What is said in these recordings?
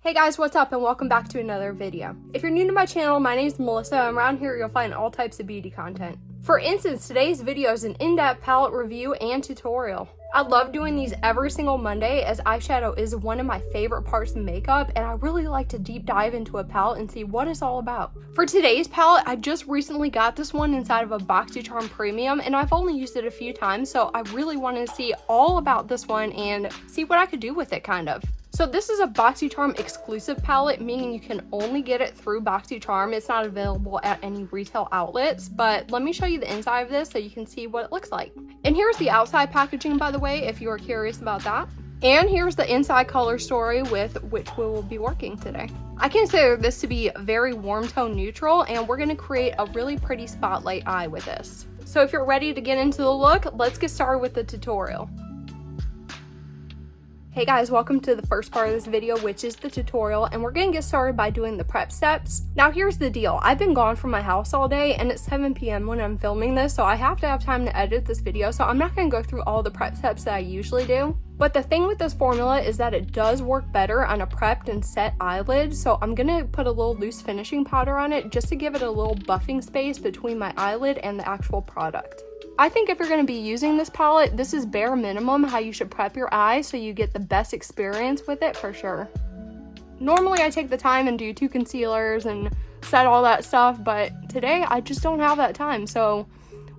Hey guys, what's up and welcome back to another video. If you're new to my channel, my name is Melissa and around here you'll find all types of beauty content. For instance, today's video is an in-depth palette review and tutorial. I love doing these every single Monday as eyeshadow is one of my favorite parts of makeup and I really like to deep dive into a palette and see what it's all about. For today's palette, I just recently got this one inside of a BoxyCharm Premium and I've only used it a few times, so I really wanted to see all about this one and see what I could do with it kind of. So this is a BoxyCharm exclusive palette, meaning you can only get it through BoxyCharm. It's not available at any retail outlets, but let me show you the inside of this so you can see what it looks like. And here's the outside packaging, by the way, if you are curious about that. And here's the inside color story with which we will be working today. I consider this to be very warm tone neutral, and we're gonna create a really pretty spotlight eye with this. So if you're ready to get into the look, let's get started with the tutorial. Hey guys, welcome to the first part of this video, which is the tutorial, and we're gonna get started by doing the prep steps. Now here's the deal, I've been gone from my house all day and it's 7 p.m. when I'm filming this, so I have to have time to edit this video, so I'm not gonna go through all the prep steps that I usually do. But the thing with this formula is that it does work better on a prepped and set eyelid, so I'm gonna put a little loose finishing powder on it just to give it a little buffing space between my eyelid and the actual product. I think if you're going to be using this palette, this is bare minimum how you should prep your eye so you get the best experience with it for sure. Normally I take the time and do 2 concealers and set all that stuff, but today I just don't have that time, so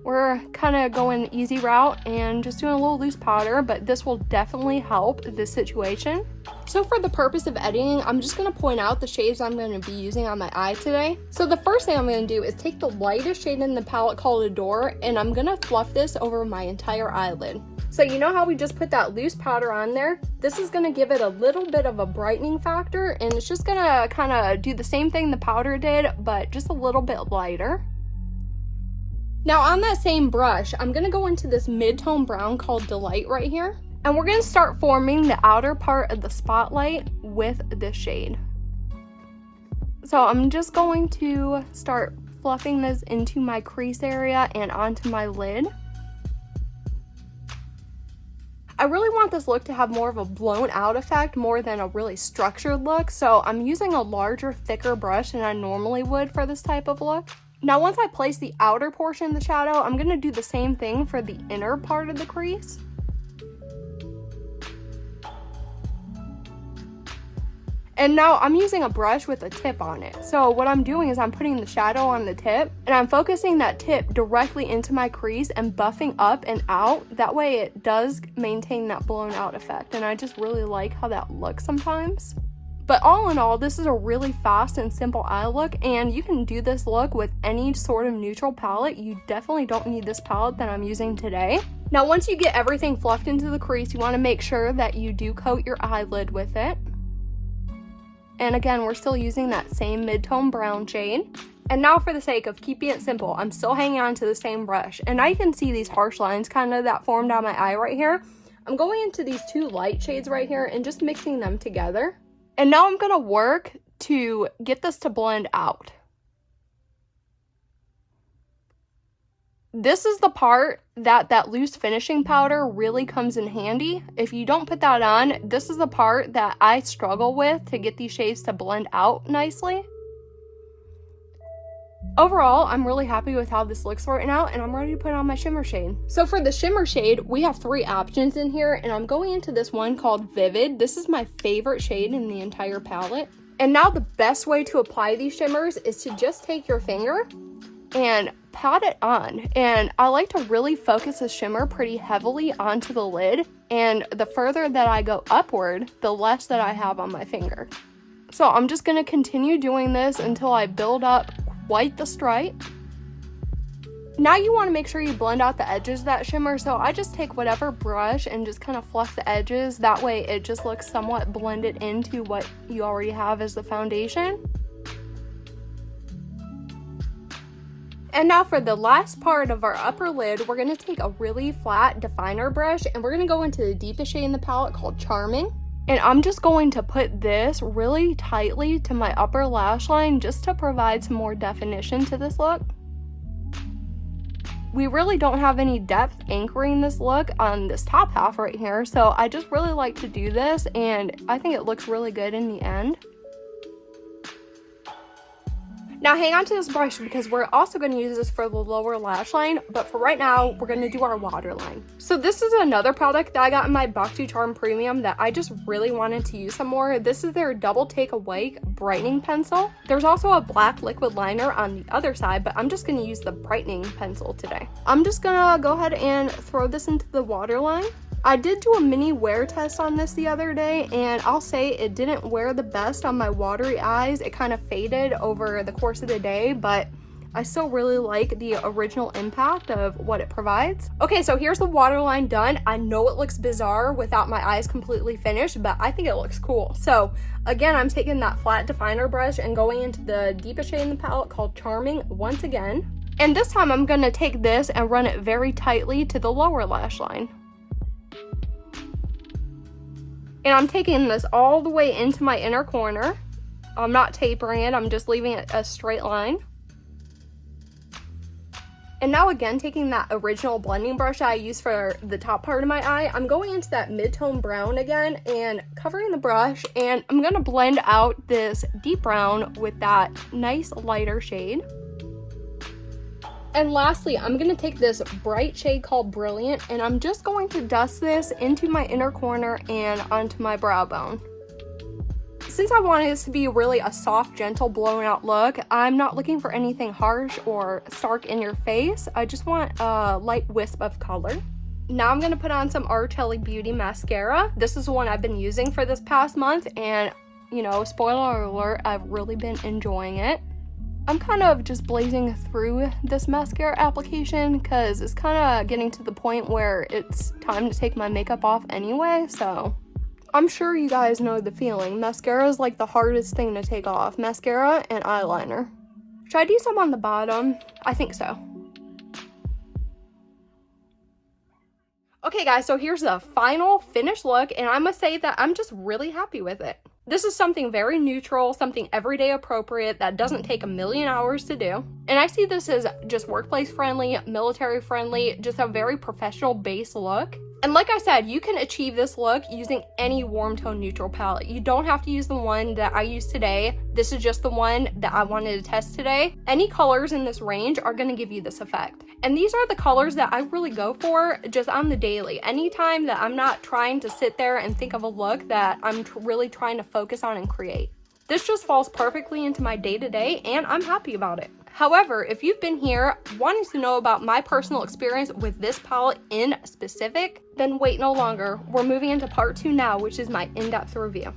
we're kind of going the easy route and just doing a little loose powder, but this will definitely help this situation. So for the purpose of editing, I'm just going to point out the shades I'm going to be using on my eye today. So the first thing I'm going to do is take the lightest shade in the palette called Adore, and I'm going to fluff this over my entire eyelid. So you know how we just put that loose powder on there? This is going to give it a little bit of a brightening factor, and it's just going to kind of do the same thing the powder did, but just a little bit lighter. Now on that same brush, I'm going to go into this mid-tone brown called Delight right here. And we're going to start forming the outer part of the spotlight with this shade. So I'm just going to start fluffing this into my crease area and onto my lid. I really want this look to have more of a blown out effect more than a really structured look. So I'm using a larger, thicker brush than I normally would for this type of look. Now once I place the outer portion of the shadow, I'm going to do the same thing for the inner part of the crease. And now I'm using a brush with a tip on it. So what I'm doing is I'm putting the shadow on the tip and I'm focusing that tip directly into my crease and buffing up and out. That way it does maintain that blown out effect. And I just really like how that looks sometimes. But all in all, this is a really fast and simple eye look, and you can do this look with any sort of neutral palette. You definitely don't need this palette that I'm using today. Now once you get everything fluffed into the crease, you want to make sure that you do coat your eyelid with it. And again, we're still using that same mid-tone brown shade. And now for the sake of keeping it simple, I'm still hanging on to the same brush. And I can see these harsh lines kind of that formed on my eye right here. I'm going into these 2 light shades right here and just mixing them together. And now I'm going to work to get this to blend out. This is the part that loose finishing powder really comes in handy. If you don't put that on, this is the part that I struggle with to get these shades to blend out nicely. Overall, I'm really happy with how this looks right now, and I'm ready to put on my shimmer shade. So for the shimmer shade, we have 3 options in here, and I'm going into this one called Vivid. This is my favorite shade in the entire palette. And now the best way to apply these shimmers is to just take your finger and pat it on. And I like to really focus the shimmer pretty heavily onto the lid, and the further that I go upward, the less that I have on my finger. So I'm just going to continue doing this until I build up quite the stripe. Now you want to make sure you blend out the edges of that shimmer, so I just take whatever brush and just kind of fluff the edges. That way it just looks somewhat blended into what you already have as the foundation. And now for the last part of our upper lid, we're going to take a really flat definer brush and we're going to go into the deepest shade in the palette called Charming. And I'm just going to put this really tightly to my upper lash line just to provide some more definition to this look. we really don't have any depth anchoring this look on this top half right here, so I just really like to do this, and I think it looks really good in the end. Now hang on to this brush because we're also going to use this for the lower lash line, but for right now, we're going to do our waterline. So this is another product that I got in my BoxyCharm Premium that I just really wanted to use some more. This is their Double Take Awake Brightening Pencil. There's also a black liquid liner on the other side, but I'm just going to use the brightening pencil today. I'm just going to go ahead and throw this into the waterline. I did do a mini wear test on this the other day, and I'll say it didn't wear the best on my watery eyes. It kind of faded over the course of the day, but I still really like the original impact of what it provides. Okay, so here's the waterline done. I know it looks bizarre without my eyes completely finished, but I think it looks cool. So again, I'm taking that flat definer brush and going into the deepest shade in the palette called Charming once again. And this time I'm gonna take this and run it very tightly to the lower lash line. And I'm taking this all the way into my inner corner. I'm not tapering it, I'm just leaving it a straight line. And now again, taking that original blending brush I used for the top part of my eye, I'm going into that mid-tone brown again and covering the brush, and I'm gonna blend out this deep brown with that nice lighter shade. And lastly, I'm going to take this bright shade called Brilliant, and I'm just going to dust this into my inner corner and onto my brow bone. Since I wanted this to be really a soft, gentle, blown out look, I'm not looking for anything harsh or stark in your face. I just want a light wisp of color. Now I'm going to put on some Artelli Beauty mascara. This is the one I've been using for this past month, and, you know, spoiler alert, I've really been enjoying it. I'm kind of just blazing through this mascara application because it's kind of getting to the point where it's time to take my makeup off anyway, so I'm sure you guys know the feeling. Mascara is like the hardest thing to take off. Mascara and eyeliner. Should I do some on the bottom? I think so. Okay guys, so here's the final finished look, and I must say that I'm just really happy with it. This is something very neutral, something everyday appropriate that doesn't take a million hours to do. And I see this as just workplace friendly, military friendly, just a very professional base look. And like I said, you can achieve this look using any warm tone neutral palette. You don't have to use the one that I used today. This is just the one that I wanted to test today. Any colors in this range are going to give you this effect. And these are the colors that I really go for just on the daily. Anytime that I'm not trying to sit there and think of a look that I'm really trying to focus on and create. This just falls perfectly into my day-to-day, and I'm happy about it. However, if you've been here wanting to know about my personal experience with this palette in specific, then wait no longer. We're moving into part 2 now, which is my in-depth review.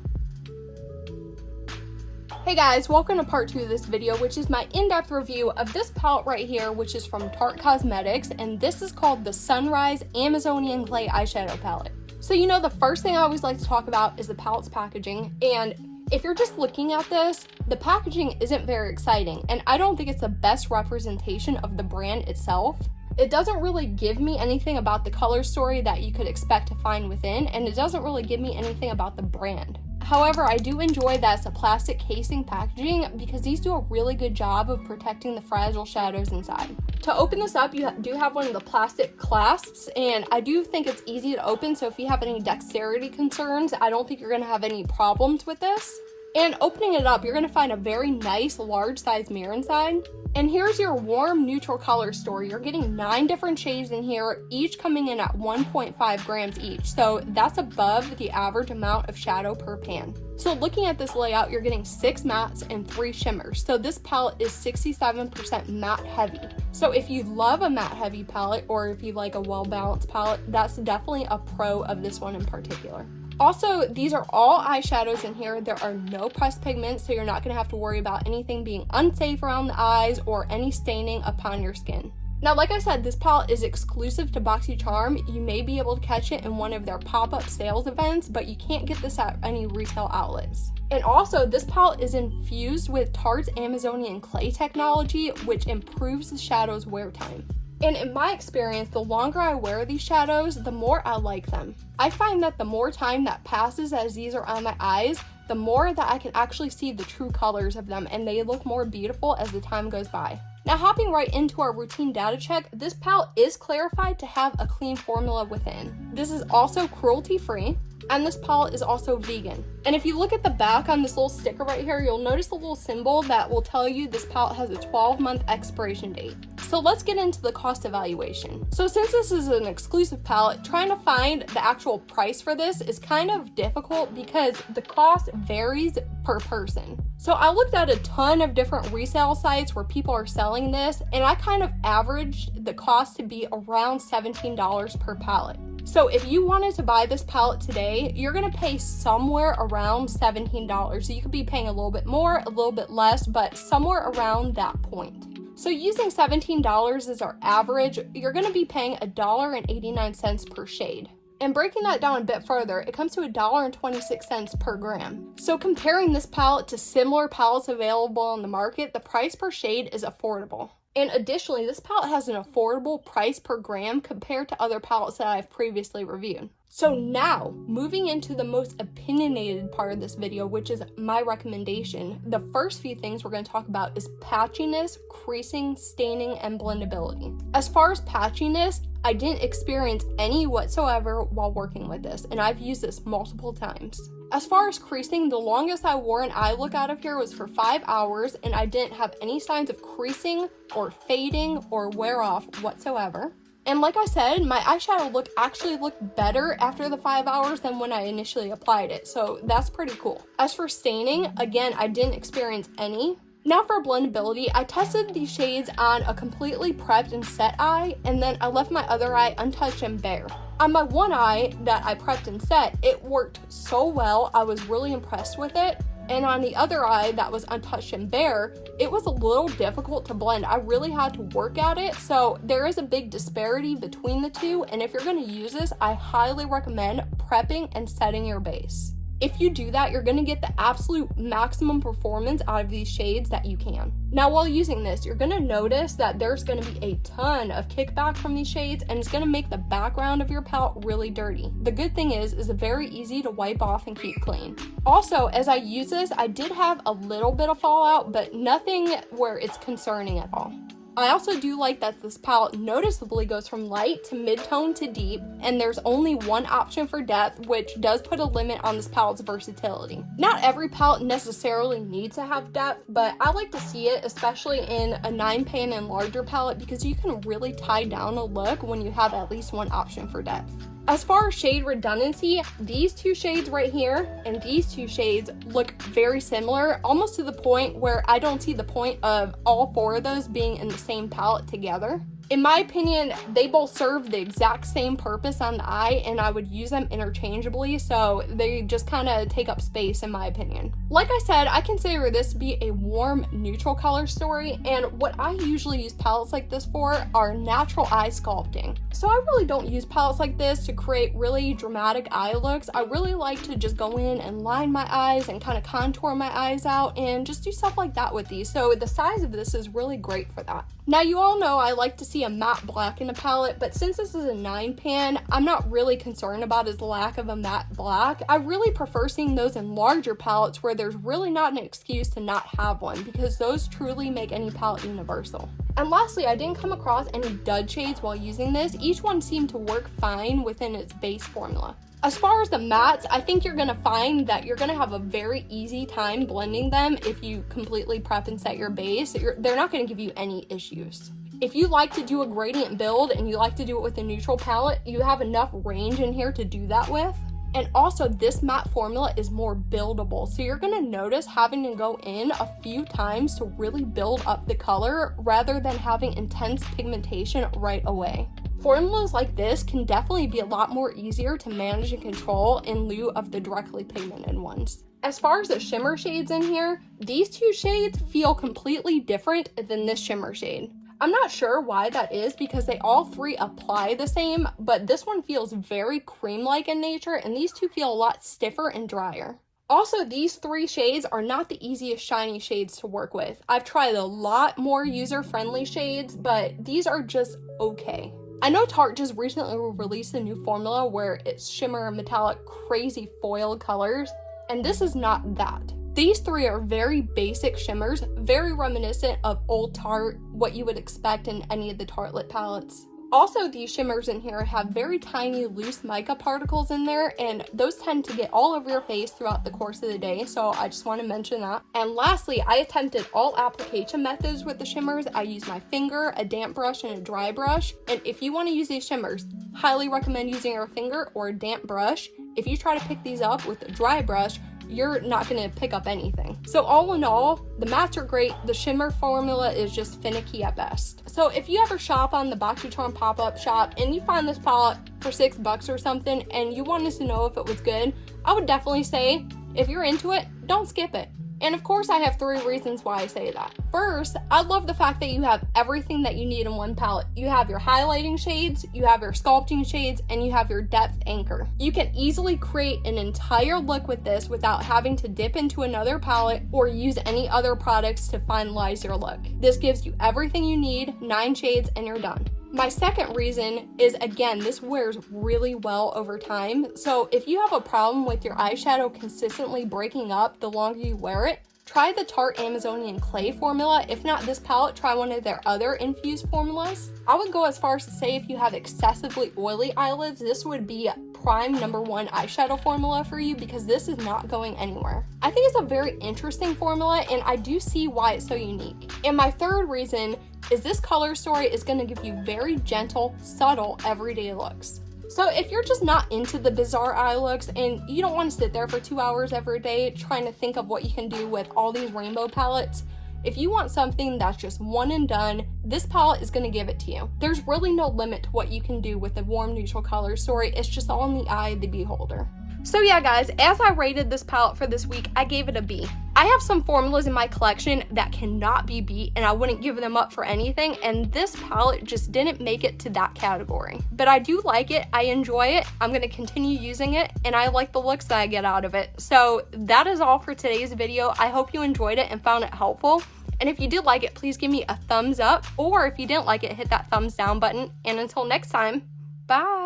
Hey guys, welcome to part 2 of this video, which is my in-depth review of this palette right here, which is from Tarte Cosmetics, and this is called the Sunrise Amazonian Clay Eyeshadow Palette. So you know, the first thing I always like to talk about is the palette's packaging, and if you're just looking at this, the packaging isn't very exciting, and I don't think it's the best representation of the brand itself. It doesn't really give me anything about the color story that you could expect to find within, and it doesn't really give me anything about the brand. However, I do enjoy that it's a plastic casing packaging because these do a really good job of protecting the fragile shadows inside. To open this up, you do have one of the plastic clasps, and I do think it's easy to open, so if you have any dexterity concerns, I don't think you're going to have any problems with this. And opening it up, you're going to find a very nice large size mirror inside. And here's your warm neutral color story. You're getting 9 different shades in here, each coming in at 1.5 grams each. So that's above the average amount of shadow per pan. So looking at this layout, you're getting 6 mattes and 3 shimmers. So this palette is 67% matte heavy. So if you love a matte heavy palette, or if you like a well-balanced palette, that's definitely a pro of this one in particular. Also, these are all eyeshadows in here. There are no pressed pigments, so you're not going to have to worry about anything being unsafe around the eyes or any staining upon your skin. Now, like I said, this palette is exclusive to BoxyCharm. You may be able to catch it in one of their pop-up sales events, but you can't get this at any retail outlets. And also, this palette is infused with Tarte's Amazonian Clay technology, which improves the shadow's wear time. And in my experience, the longer I wear these shadows, the more I like them. I find that the more time that passes as these are on my eyes, the more that I can actually see the true colors of them, and they look more beautiful as the time goes by. Now hopping right into our routine data check, this palette is clarified to have a clean formula within. This is also cruelty-free, and this palette is also vegan. And if you look at the back on this little sticker right here, you'll notice a little symbol that will tell you this palette has a 12-month expiration date. So let's get into the cost evaluation. So since this is an exclusive palette, trying to find the actual price for this is kind of difficult because the cost varies per person. So I looked at a ton of different resale sites where people are selling this, and I kind of averaged the cost to be around $17 per palette. So if you wanted to buy this palette today, you're gonna pay somewhere around $17. So you could be paying a little bit more, a little bit less, but somewhere around that point. So using $17 as our average, you're gonna be paying $1.89 per shade. And breaking that down a bit further, it comes to $1.26 per gram. So comparing this palette to similar palettes available on the market, the price per shade is affordable. And additionally, this palette has an affordable price per gram compared to other palettes that I've previously reviewed. So now, moving into the most opinionated part of this video, which is my recommendation, the first few things we're going to talk about is patchiness, creasing, staining, and blendability. As far as patchiness, I didn't experience any whatsoever while working with this, and I've used this multiple times. As far as creasing, the longest I wore an eye look out of here was for 5 hours, and I didn't have any signs of creasing or fading or wear off whatsoever. And like I said, my eyeshadow look actually looked better after the 5 hours than when I initially applied it, so that's pretty cool. As for staining, again, I didn't experience any. Now for blendability, I tested these shades on a completely prepped and set eye, and then I left my other eye untouched and bare. On my one eye that I prepped and set, it worked so well, I was really impressed with it. And on the other eye that was untouched and bare, it was a little difficult to blend. I really had to work at it, so there is a big disparity between the two, and if you're going to use this, I highly recommend prepping and setting your base. If you do that, you're going to get the absolute maximum performance out of these shades that you can. Now while using this, you're going to notice that there's going to be a ton of kickback from these shades, and it's going to make the background of your palette really dirty. The good thing is it's very easy to wipe off and keep clean. Also, as I use this, I did have a little bit of fallout, but nothing where it's concerning at all. I also do like that this palette noticeably goes from light to mid-tone to deep, and there's only one option for depth, which does put a limit on this palette's versatility. Not every palette necessarily needs to have depth, but I like to see it, especially in a 9-pan and larger palette, because you can really tie down a look when you have at least one option for depth. As far as shade redundancy, these two shades right here and these two shades look very similar, almost to the point where I don't see the point of all 4 of those being in the same palette together. In my opinion, they both serve the exact same purpose on the eye, and I would use them interchangeably, so they just kind of take up space in my opinion. Like I said, I consider this to be a warm, neutral color story, and what I usually use palettes like this for are natural eye sculpting. So I really don't use palettes like this to create really dramatic eye looks. I really like to just go in and line my eyes and kind of contour my eyes out and just do stuff like that with these. So the size of this is really great for that. Now you all know I like to see a matte black in a palette, but since this is a 9-pan, I'm not really concerned about its lack of a matte black. I really prefer seeing those in larger palettes where there's really not an excuse to not have one, because those truly make any palette universal. And lastly, I didn't come across any dud shades while using this. Each one seemed to work fine within its base formula. As far as the mattes, I think you're going to find that you're going to have a very easy time blending them if you completely prep and set your base. They're not going to give you any issues. If you like to do a gradient build and you like to do it with a neutral palette, you have enough range in here to do that with. And also, this matte formula is more buildable, so you're going to notice having to go in a few times to really build up the color rather than having intense pigmentation right away. Formulas like this can definitely be a lot more easier to manage and control in lieu of the directly pigmented ones. As far as the shimmer shades in here, these two shades feel completely different than this shimmer shade. I'm not sure why that is, because they all 3 apply the same, but this one feels very cream-like in nature, and these two feel a lot stiffer and drier. Also, these 3 shades are not the easiest shiny shades to work with. I've tried a lot more user-friendly shades, but these are just okay. I know Tarte just recently released a new formula where it's shimmer, metallic, crazy foil colors, and this is not that. These three are very basic shimmers, very reminiscent of old Tarte, what you would expect in any of the Tarte lip palettes. Also, these shimmers in here have very tiny loose mica particles in there, and those tend to get all over your face throughout the course of the day, so I just want to mention that. And lastly, I attempted all application methods with the shimmers. I used my finger, a damp brush, and a dry brush. And if you want to use these shimmers, highly recommend using your finger or a damp brush. If you try to pick these up with a dry brush, you're not going to pick up anything. So all in all, the mattes are great. The shimmer formula is just finicky at best. So if you ever shop on the BoxyCharm pop-up shop and you find this palette for $6 or something and you wanted to know if it was good, I would definitely say, if you're into it, don't skip it. And of course, I have 3 reasons why I say that. First, I love the fact that you have everything that you need in one palette. You have your highlighting shades, you have your sculpting shades, and you have your depth anchor. You can easily create an entire look with this without having to dip into another palette or use any other products to finalize your look. This gives you everything you need, 9 shades, and you're done. My second reason is, again, this wears really well over time. So if you have a problem with your eyeshadow consistently breaking up the longer you wear it, try the Tarte Amazonian Clay formula. If not this palette, try one of their other infused formulas. I would go as far as to say if you have excessively oily eyelids, this would be prime #1 eyeshadow formula for you because this is not going anywhere. I think it's a very interesting formula and I do see why it's so unique. And my third reason is this color story is going to give you very gentle, subtle, everyday looks. So if you're just not into the bizarre eye looks and you don't want to sit there for 2 hours every day trying to think of what you can do with all these rainbow palettes, if you want something that's just one and done, this palette is going to give it to you. There's really no limit to what you can do with the warm neutral color story. It's just all in the eye of the beholder. So yeah guys, as I rated this palette for this week, I gave it a B. I have some formulas in my collection that cannot be beat and I wouldn't give them up for anything, and this palette just didn't make it to that category. But I do like it, I enjoy it, I'm going to continue using it, and I like the looks that I get out of it. So that is all for today's video. I hope you enjoyed it and found it helpful. And if you did like it, please give me a thumbs up, or if you didn't like it, hit that thumbs down button. And until next time, bye!